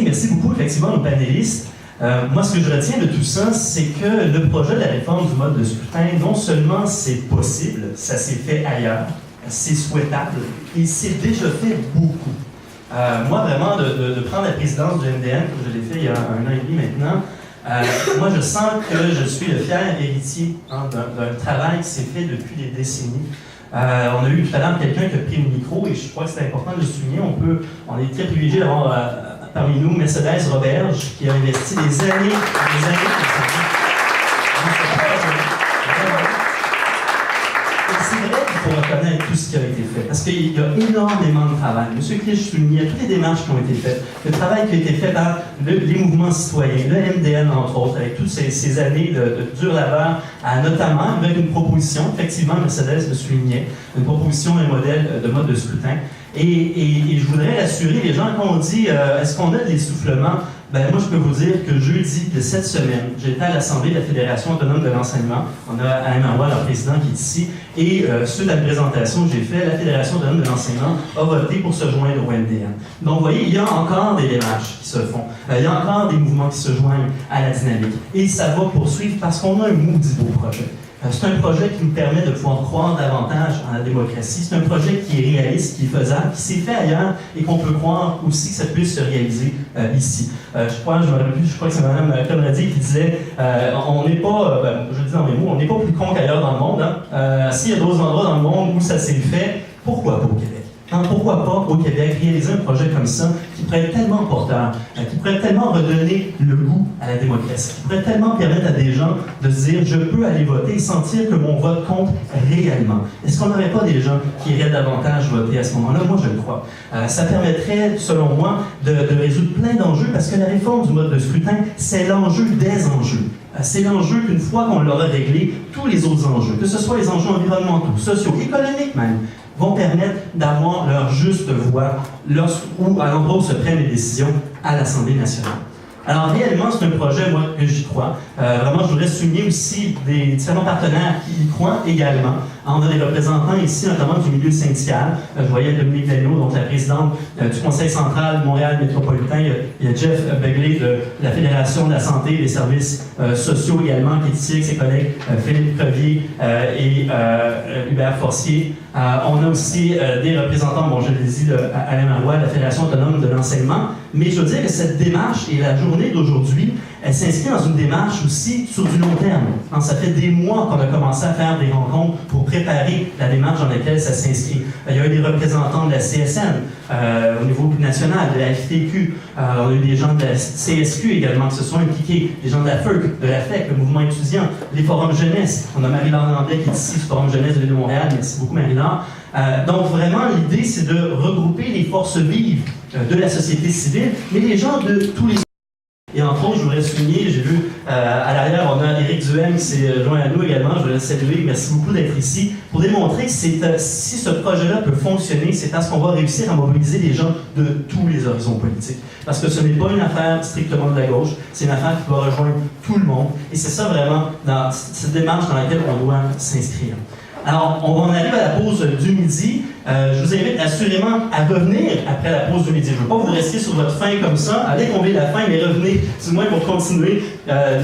Merci beaucoup, effectivement, aux panélistes. Moi, ce que je retiens de tout ça, c'est que le projet de la réforme du mode de scrutin, non seulement c'est possible, ça s'est fait ailleurs, c'est souhaitable, et c'est déjà fait beaucoup. Moi, vraiment, de prendre la présidence du MDN, comme je l'ai fait il y a 1 an et demi maintenant, moi, je sens que je suis le fier héritier d'un travail qui s'est fait depuis des décennies. On a eu tout à l'heure quelqu'un qui a pris le micro, et je crois que c'est important de le souligner. On est très privilégié d'avoir parmi nous Mercedes Roberge, qui a investi des années c'est vrai qu'il faut reconnaître tout ce qui a été fait, parce qu'il y a énormément de travail. Monsieur Clich soulignait toutes les démarches qui ont été faites, le travail qui a été fait par les mouvements citoyens, le MDN entre autres, avec toutes ces années de dur labeur, notamment avec une proposition, effectivement, Mercedes le soulignait, une proposition, un modèle de mode de scrutin. Et je voudrais rassurer les gens quand on dit est-ce qu'on a de l'essoufflement? Ben moi, je peux vous dire que jeudi de cette semaine, j'étais à l'Assemblée de la Fédération autonome de l'enseignement. On a Alain Marois, leur président, qui est ici. Et suite à la présentation que j'ai faite, la Fédération autonome de l'enseignement a voté pour se joindre au MDN. Donc, vous voyez, il y a encore des démarches qui se font. Il y a encore des mouvements qui se joignent à la dynamique. Et ça va poursuivre parce qu'on a un maudit beau projet. C'est un projet qui nous permet de pouvoir croire davantage en la démocratie. C'est un projet qui est réaliste, qui est faisable, qui s'est fait ailleurs et qu'on peut croire aussi que ça puisse se réaliser ici. Je crois que c'est Mme Conradi qui disait on n'est pas, je le dis dans mes mots, on n'est pas plus con qu'ailleurs dans le monde. Hein. S'il y a d'autres endroits dans le monde où ça s'est fait, pourquoi pas au Québec? Pourquoi pas au Québec réaliser un projet comme ça qui pourrait être tellement porteur, qui pourrait tellement redonner le goût à la démocratie, qui pourrait tellement permettre à des gens de se dire je peux aller voter et sentir que mon vote compte réellement. Est-ce qu'on n'aurait pas des gens qui iraient davantage voter à ce moment-là? Moi, je le crois. Ça permettrait, selon moi, de résoudre plein d'enjeux parce que la réforme du mode de scrutin, c'est l'enjeu des enjeux. C'est l'enjeu qu'une fois qu'on l'aura réglé, tous les autres enjeux, que ce soit les enjeux environnementaux, sociaux, économiques même, vont permettre d'avoir leur juste voix ou à l'endroit où se prennent les décisions à l'Assemblée nationale. Alors réellement, c'est un projet, moi, que j'y crois. Vraiment, je voudrais souligner aussi des différents partenaires qui y croient également. On a des représentants ici, notamment du milieu syndical. Je voyais Dominique Dagneault, donc la présidente du Conseil central Montréal métropolitain. Il y a Jeff Begley de la Fédération de la santé et des services sociaux également, qui est ici avec ses collègues Philippe Crevier et Hubert Forcier. On a aussi des représentants, bon, je l'ai dit, Alain Marois, de la Fédération autonome de l'enseignement. Mais je veux dire que cette démarche et la journée d'aujourd'hui, elle s'inscrit dans une démarche aussi sur du long terme. Ça fait des mois qu'on a commencé à faire des rencontres pour préparer la démarche dans laquelle ça s'inscrit. Il y a eu des représentants de la CSN au niveau national, de la FTQ, on a eu des gens de la CSQ également qui se sont impliqués, des gens de la FEUC, de la FEC, le mouvement étudiant, les forums jeunesse. On a Marie-Laure Landais qui est ici du Forum jeunesse de l'île de Montréal. Merci beaucoup Marie-Laure. Donc vraiment, l'idée, c'est de regrouper les forces vives de la société civile, mais les gens de tous les... Et entre autres, je voudrais souligner, j'ai vu à l'arrière, on a Éric Duhem qui s'est joint à nous également, je voudrais le saluer, merci beaucoup d'être ici, pour démontrer que si ce projet-là peut fonctionner, c'est parce qu'on va réussir à mobiliser des gens de tous les horizons politiques. Parce que ce n'est pas une affaire strictement de la gauche, c'est une affaire qui doit rejoindre tout le monde, et c'est ça vraiment, dans cette démarche dans laquelle on doit s'inscrire. Alors, on arrive à la pause du midi. Je vous invite assurément à revenir après la pause du midi. Je ne veux pas vous rester sur votre faim comme ça. Allez combler la faim, mais revenez du moins pour continuer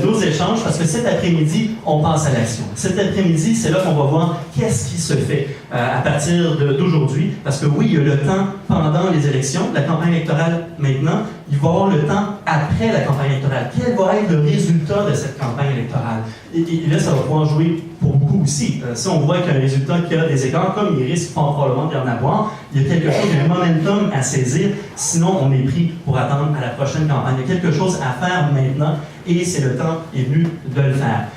nos échanges, parce que cet après-midi, on passe à l'action. Cet après-midi, c'est là qu'on va voir qu'est-ce qui se fait à partir d'aujourd'hui. Parce que oui, il y a le temps pendant les élections, la campagne électorale maintenant. Il va y avoir le temps après la campagne électorale. Quel va être le résultat de cette campagne électorale? Et là, ça va pouvoir jouer pour beaucoup aussi. Si on voit qu'il y a un résultat qui a des écarts, comme il risque probablement d'y en avoir, il y a quelque chose, il y a un momentum à saisir, sinon on est pris pour attendre à la prochaine campagne. Il y a quelque chose à faire maintenant, et c'est le temps est venu de le faire.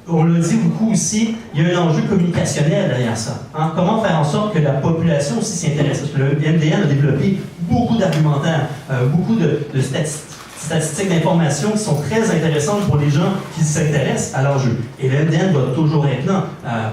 On l'a dit beaucoup aussi, il y a un enjeu communicationnel derrière ça. Comment faire en sorte que la population aussi s'intéresse? Parce que le MDN a développé beaucoup d'argumentaires, beaucoup de statistiques d'information qui sont très intéressantes pour les gens qui s'intéressent à l'enjeu. Et le MDN va toujours être là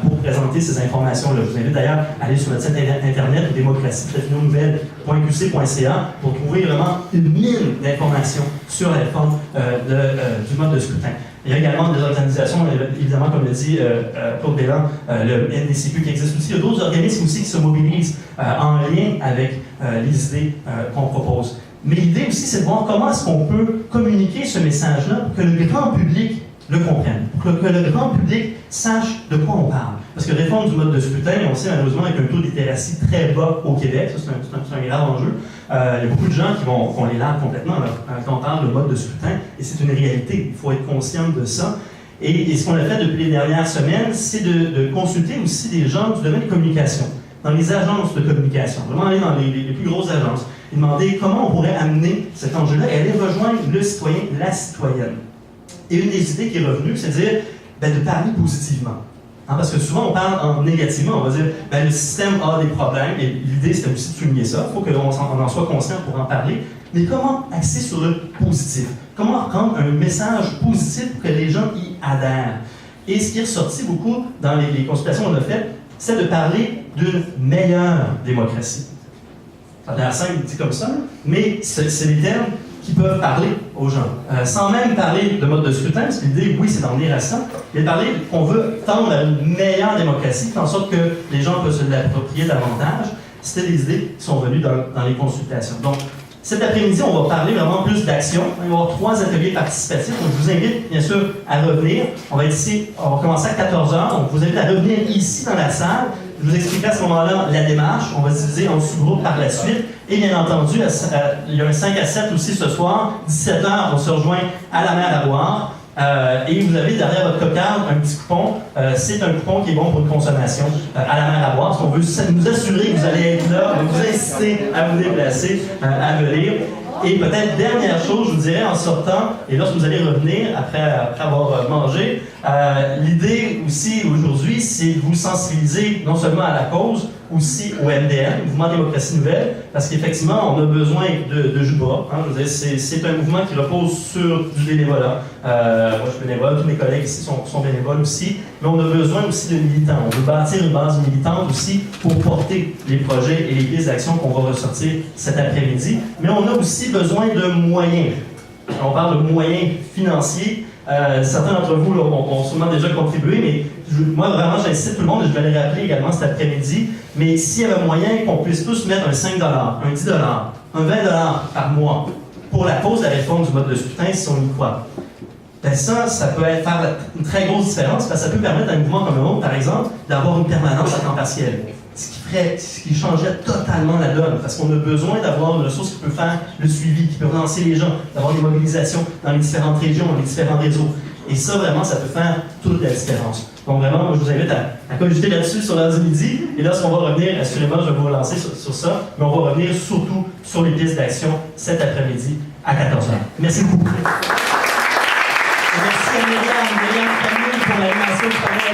pour présenter ces informations-là. Je vous invite d'ailleurs à aller sur notre site internet démocratie-nouvelle.qc.ca pour trouver vraiment une mine d'informations sur la réforme du mode de scrutin. Il y a également des organisations, évidemment, comme le dit Claude Bélan, le NDCQ qui existe aussi. Il y a d'autres organismes aussi qui se mobilisent en lien avec les idées qu'on propose. Mais l'idée aussi, c'est de voir comment est-ce qu'on peut communiquer ce message-là pour que le grand public le comprenne, pour que le grand public sache de quoi on parle. Parce que réforme du mode de scrutin, on sait malheureusement avec un taux d'illitératie très bas au Québec, ça c'est un grave enjeu. Il y a beaucoup de gens qui vont les larmes complètement quand on parle de mode de scrutin, et c'est une réalité, il faut être conscient de ça. Et ce qu'on a fait depuis les dernières semaines, c'est de consulter aussi des gens du domaine de communication, dans les agences de communication, vraiment aller dans les plus grosses agences, et demander comment on pourrait amener cet enjeu-là et aller rejoindre le citoyen, la citoyenne. Et une des idées qui est revenue, c'est de dire de parler positivement. Parce que souvent, on parle en négativement. On va dire le système a des problèmes, et l'idée, c'était aussi de souligner ça. Il faut qu'on en soit conscient pour en parler. Mais comment axer sur le positif? Comment rendre un message positif pour que les gens y adhèrent? Et ce qui est ressorti beaucoup dans les consultations qu'on a faites, c'est de parler d'une meilleure démocratie. Ça a l'air simple dit comme ça, mais c'est des termes qui peuvent parler aux gens. Sans même parler de mode de scrutin, parce que l'idée, oui, c'est d'en venir à ça, mais parler qu'on veut tendre à une meilleure démocratie, en sorte que les gens peuvent se l'approprier davantage. C'était des idées qui sont venues dans les consultations. Donc, cet après-midi, on va parler vraiment plus d'action. Il va y avoir 3 ateliers participatifs. Donc, je vous invite, bien sûr, à revenir. On va être ici, on va commencer à 14h. Donc, je vous invite à revenir ici dans la salle. Je vous expliquerai à ce moment-là la démarche. On va se diviser en sous-groupes par la suite. Et bien entendu, il y a un 5 à 7 aussi ce soir. 17h, on se rejoint à la mer à boire. Et vous avez derrière votre cocarde un petit coupon. C'est un coupon qui est bon pour une consommation à la mer à boire. Parce qu'on veut nous assurer que vous allez être là, on va vous inciter à vous déplacer, à venir. Et peut-être dernière chose, je vous dirais en sortant, et lorsque vous allez revenir après avoir mangé, l'idée aussi aujourd'hui, c'est de vous sensibiliser non seulement à la cause, aussi au MDN, le Mouvement Démocratie Nouvelle, parce qu'effectivement, on a besoin de jus de bras. Je veux dire, c'est un mouvement qui repose sur du bénévolat. Moi, je suis bénévole, tous mes collègues ici sont bénévoles aussi, mais on a besoin aussi de militants. On veut bâtir une base militante aussi pour porter les projets et les pistes d'action qu'on va ressortir cet après-midi. Mais on a aussi besoin de moyens. On parle de moyens financiers. Certains d'entre vous ont sûrement déjà contribué, mais moi, vraiment, j'incite tout le monde, et je vais les rappeler également cet après-midi, mais s'il y avait moyen qu'on puisse tous mettre un 5 $, un 10 $, un 20 $ par mois pour la cause de la réforme du mode de scrutin, si on y croit, ça peut faire une très grosse différence, parce que ça peut permettre à un mouvement comme le nôtre, par exemple, d'avoir une permanence à temps partiel. Ce qui changerait totalement la donne, parce qu'on a besoin d'avoir une ressource qui peut faire le suivi, qui peut relancer les gens, d'avoir des mobilisations dans les différentes régions, dans les différents réseaux. Et ça, vraiment, ça peut faire toute la différence. Donc vraiment, moi, je vous invite à cogiter là-dessus sur l'heure du midi. Et lorsqu'on va revenir, assurément, je vais vous relancer sur ça, mais on va revenir surtout sur les pistes d'action cet après-midi à 14h. Merci beaucoup. Merci à Myriam pour l'animation du panel.